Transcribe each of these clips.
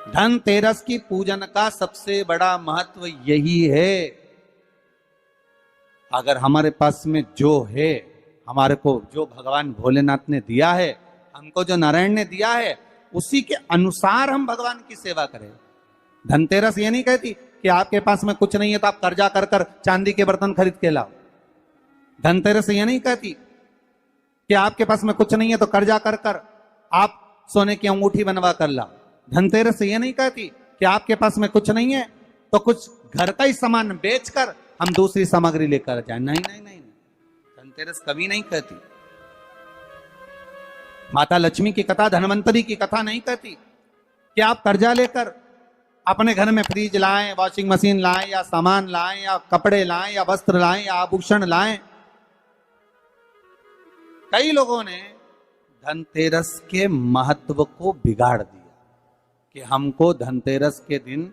धनतेरस की पूजन का सबसे बड़ा महत्व यही है, अगर हमारे पास में जो है, हमारे को जो भगवान भोलेनाथ ने दिया है, हमको जो नारायण ने दिया है, उसी के अनुसार हम भगवान की सेवा करें। धनतेरस ये नहीं कहती कि आपके पास में कुछ नहीं है तो आप कर्जा कर कर चांदी के बर्तन खरीद के लाओ। धनतेरस ये नहीं कहती कि आपके पास में कुछ नहीं है तो कर्जा कर कर आप सोने की अंगूठी बनवा कर लाओ। धनतेरस ये नहीं कहती कि आपके पास में कुछ नहीं है तो कुछ घर का ही सामान बेचकर हम दूसरी सामग्री लेकर जाए। नहीं नहीं नहीं, धनतेरस कभी नहीं कहती। माता लक्ष्मी की कथा, धनवंतरी की कथा नहीं कहती कि आप कर्जा लेकर अपने घर में फ्रिज लाएं, वॉशिंग मशीन लाएं, या सामान लाएं, या कपड़े लाएं, या वस्त्र लाएं, या आभूषण लाएं। कई लोगों ने धनतेरस के महत्व को बिगाड़ दिया कि हमको धनतेरस के दिन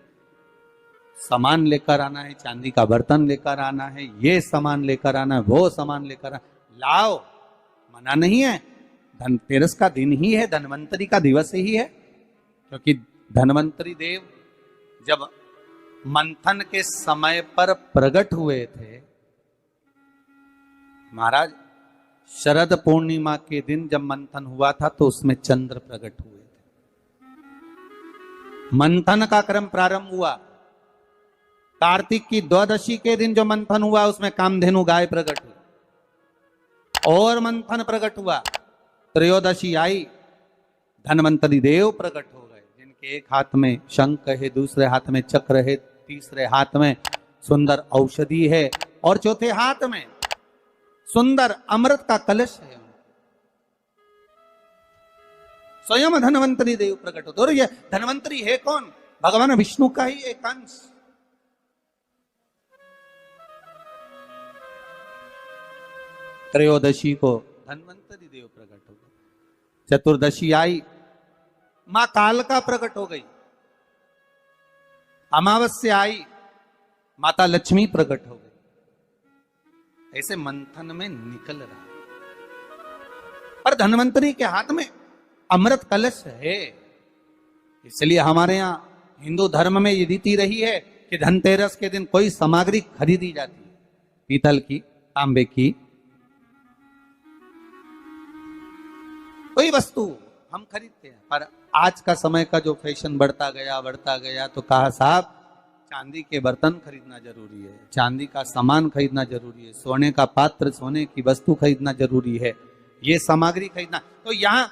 सामान लेकर आना है, चांदी का बर्तन लेकर आना है, ये सामान लेकर आना है, वो सामान लेकर आना। लाओ, मना नहीं है। धनतेरस का दिन ही है, धनवंतरी का दिवस ही है, क्योंकि धनवंतरी देव जब मंथन के समय पर प्रकट हुए थे महाराज, शरद पूर्णिमा के दिन जब मंथन हुआ था तो उसमें चंद्र प्रकट हुए थे। मंथन का क्रम प्रारंभ हुआ, कार्तिक की द्वादशी के दिन जो मंथन हुआ उसमें कामधेनु गाय प्रकट हुई और मंथन प्रकट हुआ। त्रयोदशी आई, धनवंतरी देव प्रकट हो गए, जिनके एक हाथ में शंख है, दूसरे हाथ में चक्र है, तीसरे हाथ में सुंदर औषधि है और चौथे हाथ में सुंदर अमृत का कलश है। स्वयं धनवंतरी देव प्रकट होते। और ये धनवंतरी है कौन? भगवान विष्णु का ही एक अंश। त्रयोदशी को धनवंतरी देव प्रकट हो गए। चतुर्दशी आई, मां कालका प्रकट हो गई। अमावस्या आई, माता लक्ष्मी प्रकट हो गई। ऐसे मंथन में निकल रहा, पर धनवंतरी के हाथ में अमृत कलश है। इसलिए हमारे यहां हिंदू धर्म में ये रीति रही है कि धनतेरस के दिन कोई सामग्री खरीदी जाती है, पीतल की, तांबे की, कोई वस्तु हम खरीदते हैं। पर आज का समय का जो फैशन बढ़ता गया तो कहा साहब चांदी के बर्तन खरीदना जरूरी है, चांदी का सामान खरीदना जरूरी है, सोने का पात्र, सोने की वस्तु खरीदना जरूरी है, ये सामग्री खरीदना। तो यहाँ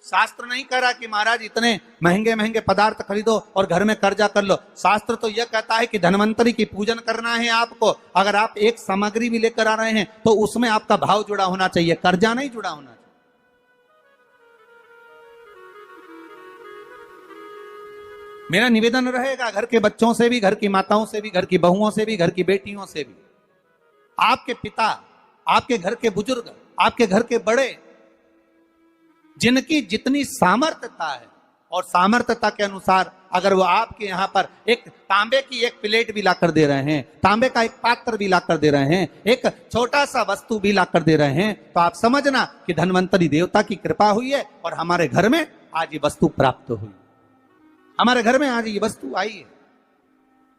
शास्त्र नहीं कह रहा कि महाराज इतने महंगे महंगे पदार्थ खरीदो और घर में कर्जा कर लो। शास्त्र तो यह कहता है कि धनवंतरी की पूजन करना है आपको। अगर आप एक सामग्री भी लेकर आ रहे हैं तो उसमें आपका भाव जुड़ा होना चाहिए, कर्जा नहीं जुड़ा होना चाहिए। मेरा निवेदन रहेगा घर के बच्चों से भी, घर की माताओं से भी, घर की बहुओं से भी, घर की बेटियों से भी, आपके पिता, आपके घर के बुजुर्ग, आपके घर के बड़े, जिनकी जितनी सामर्थ्यता है और सामर्थ्यता के अनुसार अगर वो आपके यहां पर एक तांबे की एक प्लेट भी लाकर दे रहे हैं, तांबे का एक पात्र भी लाकर दे रहे हैं, एक छोटा सा वस्तु भी लाकर दे रहे हैं, तो आप समझना कि धनवंतरी देवता की कृपा हुई है और हमारे घर में आज ये वस्तु प्राप्त हुई, हमारे घर में आज ये वस्तु आई है।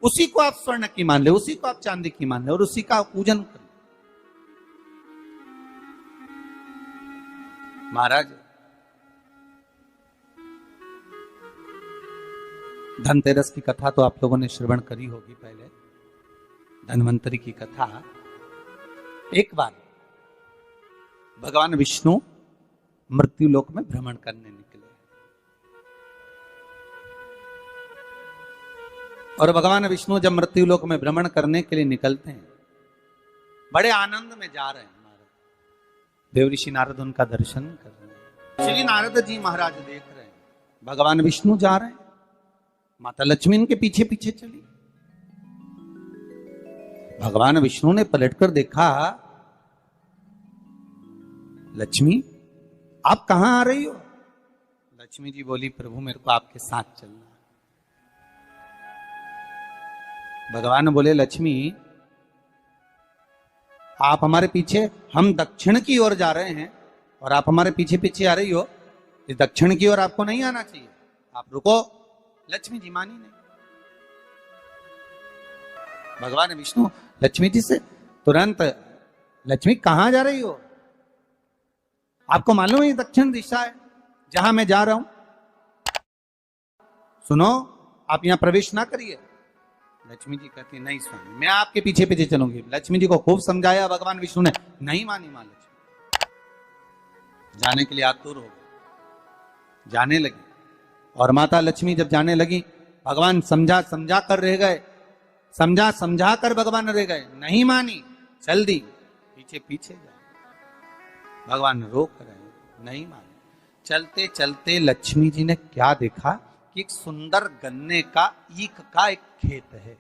उसी को आप स्वर्ण की मान ले, उसी को आप चांदी की मान ले और उसी का पूजन करें। महाराज धनतेरस की कथा तो आप लोगों ने श्रवण करी होगी पहले। धनवंतरी की कथा, एक बार भगवान विष्णु मृत्यु लोक में भ्रमण करने निकले और भगवान विष्णु जब मृत्यु लोक में भ्रमण करने के लिए निकलते हैं, बड़े आनंद में जा रहे हैं। देवऋषि नारद उनका दर्शन कर रहे हैं। श्री नारद जी महाराज देख रहे हैं भगवान विष्णु जा रहे हैं, माता लक्ष्मी इनके पीछे पीछे चली। भगवान विष्णु ने पलटकर देखा, लक्ष्मी आप कहां आ रही हो? लक्ष्मी जी बोली, प्रभु मेरे को आपके साथ चलना। भगवान बोले, लक्ष्मी आप हमारे पीछे, हम दक्षिण की ओर जा रहे हैं और आप हमारे पीछे पीछे आ रही हो, इस दक्षिण की ओर आपको नहीं आना चाहिए, आप रुको। लक्ष्मी जी मानी नहीं। भगवान विष्णु लक्ष्मी जी से तुरंत, लक्ष्मी कहां जा रही हो? आपको मालूम है ये दक्षिण दिशा है जहां मैं जा रहा हूं, सुनो आप यहां प्रवेश ना करिए। लक्ष्मी जी कहती नहीं स्वामी, मैं आपके पीछे पीछे चलूंगी। लक्ष्मी जी को खूब समझाया भगवान विष्णु ने, नहीं मानी मां लक्ष्मी। जाने के लिए आतुर हो गए, जाने लगी। और माता लक्ष्मी जब जाने लगी, भगवान समझा समझा कर रह गए, समझा समझा कर भगवान रह गए, नहीं मानी, चल दी पीछे पीछे जा। भगवान रोक रहे, नहीं माने। चलते चलते लक्ष्मी जी ने क्या देखा कि एक सुंदर गन्ने का ईख का एक खेत है।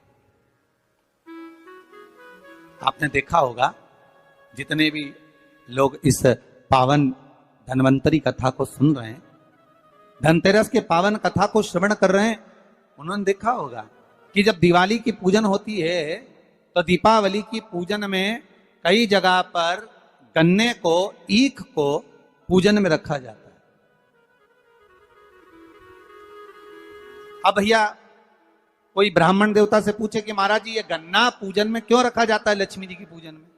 आपने देखा होगा, जितने भी लोग इस पावन धन्वंतरी कथा को सुन रहे हैं, धनतेरस के पावन कथा को श्रवण कर रहे हैं, उन्होंने देखा होगा कि जब दिवाली की पूजन होती है तो दीपावली की पूजन में कई जगह पर गन्ने को, ईख को पूजन में रखा जाता है। अब भैया कोई ब्राह्मण देवता से पूछे कि महाराज जी ये गन्ना पूजन में क्यों रखा जाता है लक्ष्मी जी की पूजन में?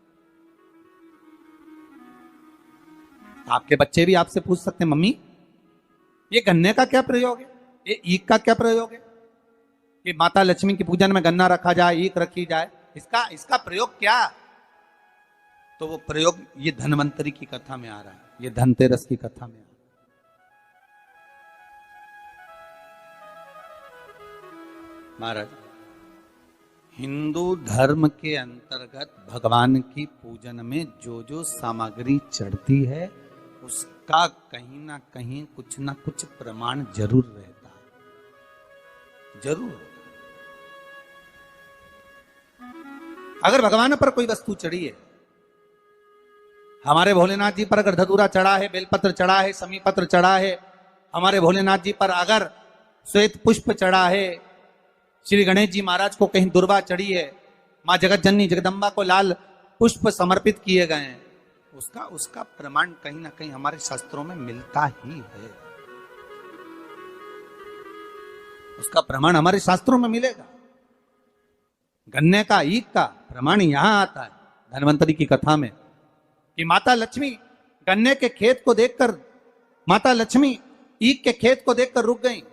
आपके बच्चे भी आपसे पूछ सकते हैं, मम्मी ये गन्ने का क्या प्रयोग है, ये ईख का क्या प्रयोग है कि माता लक्ष्मी की पूजन में गन्ना रखा जाए, ईख रखी जाए, इसका प्रयोग क्या? तो वो प्रयोग ये धन्वंतरी की कथा में आ रहा है, ये धनतेरस की कथा में आ रहा है। महाराज, हिंदू धर्म के अंतर्गत भगवान की पूजन में जो जो सामग्री चढ़ती है उसका कहीं ना कहीं कुछ ना कुछ प्रमाण जरूर रहता है, जरूर। अगर भगवान पर कोई वस्तु चढ़ी है, हमारे भोलेनाथ जी पर अगर धतूरा चढ़ा है, बेलपत्र चढ़ा है, समी पत्र चढ़ा है, हमारे भोलेनाथ जी पर अगर श्वेत पुष्प चढ़ा है, श्री गणेश जी महाराज को कहीं दुर्वा चढ़ी है, मां जगत जननी जगदम्बा को लाल पुष्प समर्पित किए गए हैं, उसका प्रमाण कहीं ना कहीं हमारे शास्त्रों में मिलता ही है। उसका प्रमाण हमारे शास्त्रों में मिलेगा। गन्ने का, ईख का प्रमाण यहां आता है धन्वंतरी की कथा में कि माता लक्ष्मी गन्ने के खेत को देखकर, माता लक्ष्मी ईख के खेत को देखकर रुक गई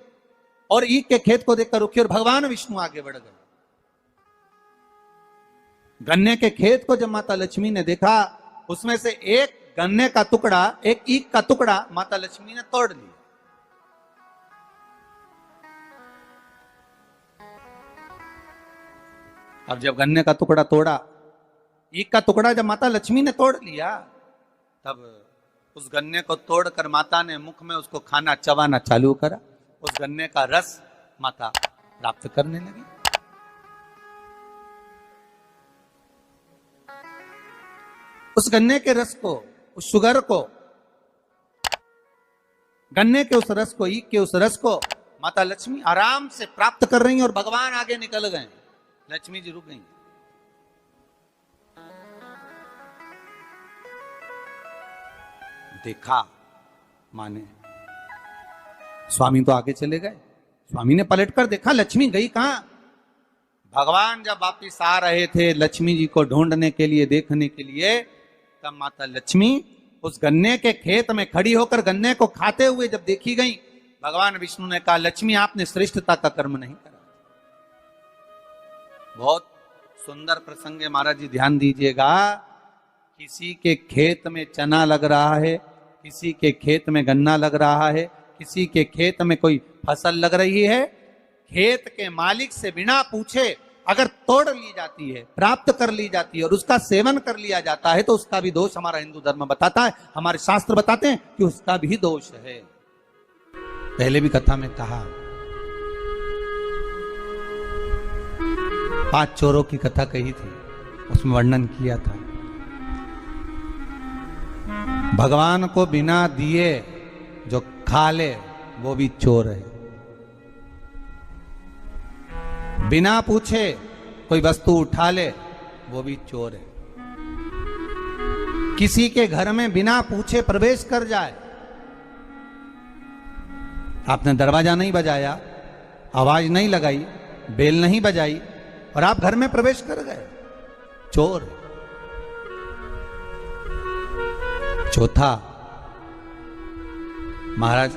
और ईख के खेत को देखकर रुकी और भगवान विष्णु आगे बढ़ गए। गन्ने के खेत को जब माता लक्ष्मी ने देखा, उसमें से एक गन्ने का टुकड़ा, एक ईख का टुकड़ा माता लक्ष्मी ने तोड़ लिया। अब जब गन्ने का टुकड़ा तोड़ा, ईख का टुकड़ा जब माता लक्ष्मी ने तोड़ लिया, तब उस गन्ने को तोड़कर माता ने मुख में उसको खाना, चबाना चालू करा। उस गन्ने का रस माता प्राप्त करने लगी। उस गन्ने के रस को, उस शुगर को, गन्ने के उस रस को, ईख के उस रस को माता लक्ष्मी आराम से प्राप्त कर रही हैं और भगवान आगे निकल गए। लक्ष्मी जी रुक गई। देखा माने, स्वामी तो आगे चले गए, स्वामी ने पलटकर देखा लक्ष्मी गई कहां। भगवान जब वापिस आ रहे थे लक्ष्मी जी को ढूंढने के लिए, देखने के लिए, तब माता लक्ष्मी उस गन्ने के खेत में खड़ी होकर गन्ने को खाते हुए जब देखी गई, भगवान विष्णु ने कहा लक्ष्मी आपने श्रेष्ठता का कर्म नहीं करा। बहुत सुंदर प्रसंग है महाराज जी, ध्यान दीजिएगा। किसी के खेत में चना लग रहा है, किसी के खेत में गन्ना लग रहा है, किसी के खेत में कोई फसल लग रही है, खेत के मालिक से बिना पूछे अगर तोड़ ली जाती है, प्राप्त कर ली जाती है और उसका सेवन कर लिया जाता है, तो उसका भी दोष हमारा हिंदू धर्म बताता है, हमारे शास्त्र बताते हैं कि उसका भी दोष है। पहले भी कथा में कहा, 5 चोरों की कथा कही थी, उसमें वर्णन किया था भगवान को बिना दिए जो खा ले वो भी चोर है। बिना पूछे कोई वस्तु उठा ले वो भी चोर है। किसी के घर में बिना पूछे प्रवेश कर जाए, आपने दरवाजा नहीं बजाया, आवाज नहीं लगाई, बेल नहीं बजाई और आप घर में प्रवेश कर गए, चोर। चौथा, महाराज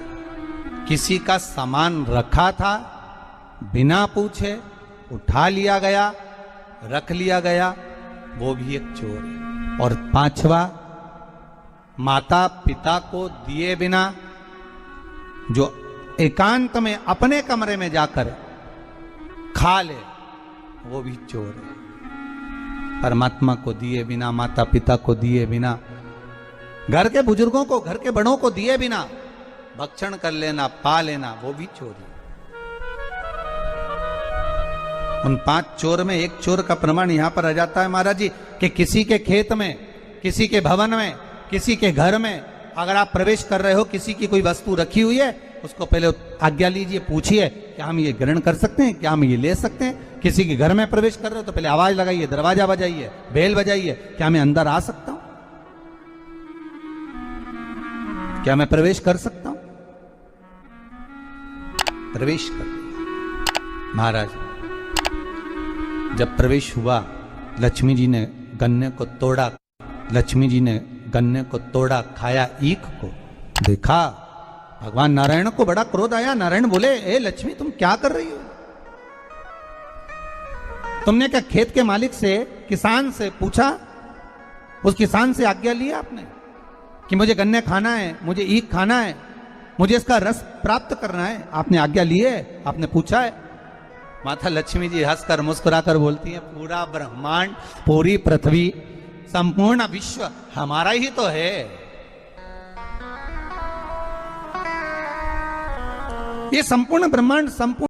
किसी का सामान रखा था, बिना पूछे उठा लिया गया, रख लिया गया, वो भी एक चोर है। और पांचवा, माता पिता को दिए बिना जो एकांत में अपने कमरे में जाकर खा ले, वो भी चोर है। परमात्मा को दिए बिना, माता पिता को दिए बिना, घर के बुजुर्गों को, घर के बड़ों को दिए बिना भक्षण कर लेना, पा लेना, वो भी चोरी। उन 5 चोर में एक चोर का प्रमाण यहां पर आ जाता है महाराज जी कि किसी के खेत में, किसी के भवन में, किसी के घर में अगर आप प्रवेश कर रहे हो, किसी की कोई वस्तु रखी हुई है, उसको पहले आज्ञा लीजिए, पूछिए क्या हम ये ग्रहण कर सकते हैं, क्या हम ये ले सकते हैं। किसी के घर में प्रवेश कर रहे हो तो पहले आवाज लगाइए, दरवाजा बजाइए, बेल बजाइए, क्या मैं अंदर आ सकता हूं, क्या मैं प्रवेश कर सकता हूं। प्रवेश कर। महाराज जब प्रवेश हुआ, लक्ष्मी जी ने गन्ने को तोड़ा, लक्ष्मी जी ने गन्ने को तोड़ा, खाया ईख को, देखा भगवान नारायण को बड़ा क्रोध आया। नारायण बोले, ए लक्ष्मी तुम क्या कर रही हो? तुमने क्या खेत के मालिक से, किसान से पूछा? उस किसान से आज्ञा ली आपने कि मुझे गन्ने खाना है, मुझे ईख खाना है, मुझे इसका रस प्राप्त करना है? आपने आज्ञा ली है? आपने पूछा है? माता लक्ष्मी जी हंसकर मुस्कुराकर बोलती है, पूरा ब्रह्मांड, पूरी पृथ्वी, संपूर्ण विश्व हमारा ही तो है। ये संपूर्ण ब्रह्मांड, संपूर्ण